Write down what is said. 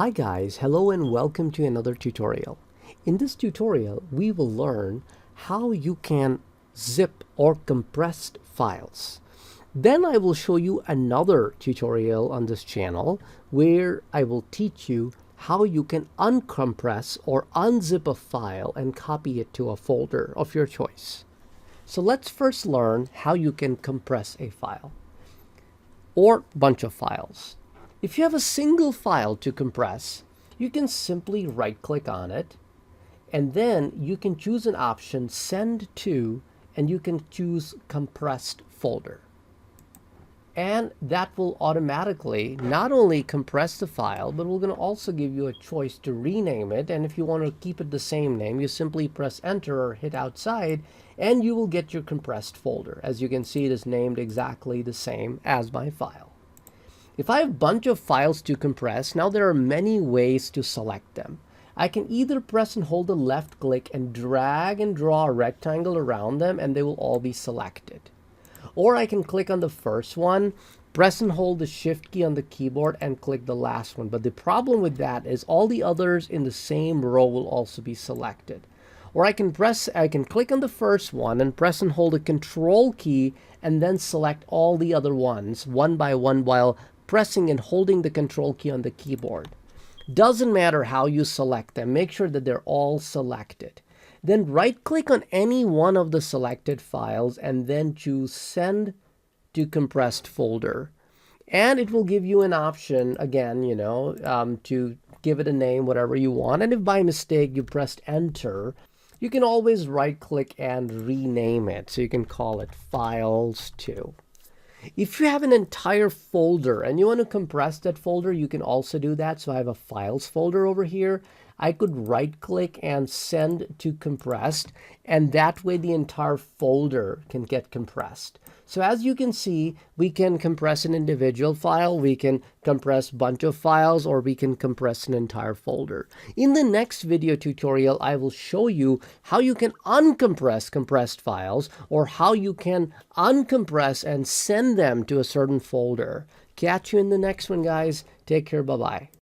Hi guys, hello and welcome to another tutorial. In this tutorial, we will learn how you can zip or compress files. Then I will show you another tutorial on this channel where I will teach you how you can uncompress or unzip a file and copy it to a folder of your choice. So let's first learn how you can compress a file or bunch of files. If you have a single file to compress, you can simply right-click on it, and then you can choose an option, Send to, and you can choose Compressed Folder. And that will automatically not only compress the file, but we're going to also give you a choice to rename it. And if you want to keep it the same name, you simply press Enter or hit outside, and you will get your compressed folder. As you can see, it is named exactly the same as my file. If I have a bunch of files to compress, now there are many ways to select them. I can either press and hold the left click and drag and draw a rectangle around them and they will all be selected. Or I can click on the first one, press and hold the shift key on the keyboard and click the last one. But the problem with that is all the others in the same row will also be selected. Or I can click on the first one and press and hold the control key and then select all the other ones one by one while pressing and holding the control key on the keyboard. Doesn't matter how you select them, make sure that they're all selected. Then right click on any one of the selected files and then choose Send to Compressed Folder. And it will give you an option again, to give it a name, whatever you want. And if by mistake you pressed Enter, you can always right click and rename it. So you can call it Files 2. If you have an entire folder and you want to compress that folder, you can also do that. So I have a files folder over here. I could right click and send to compressed, and that way the entire folder can get compressed. So as you can see, we can compress an individual file, we can compress a bunch of files, or we can compress an entire folder. In the next video tutorial, I will show you how you can uncompress compressed files or how you can uncompress and send them to a certain folder. Catch you in the next one, guys. Take care. Bye-bye.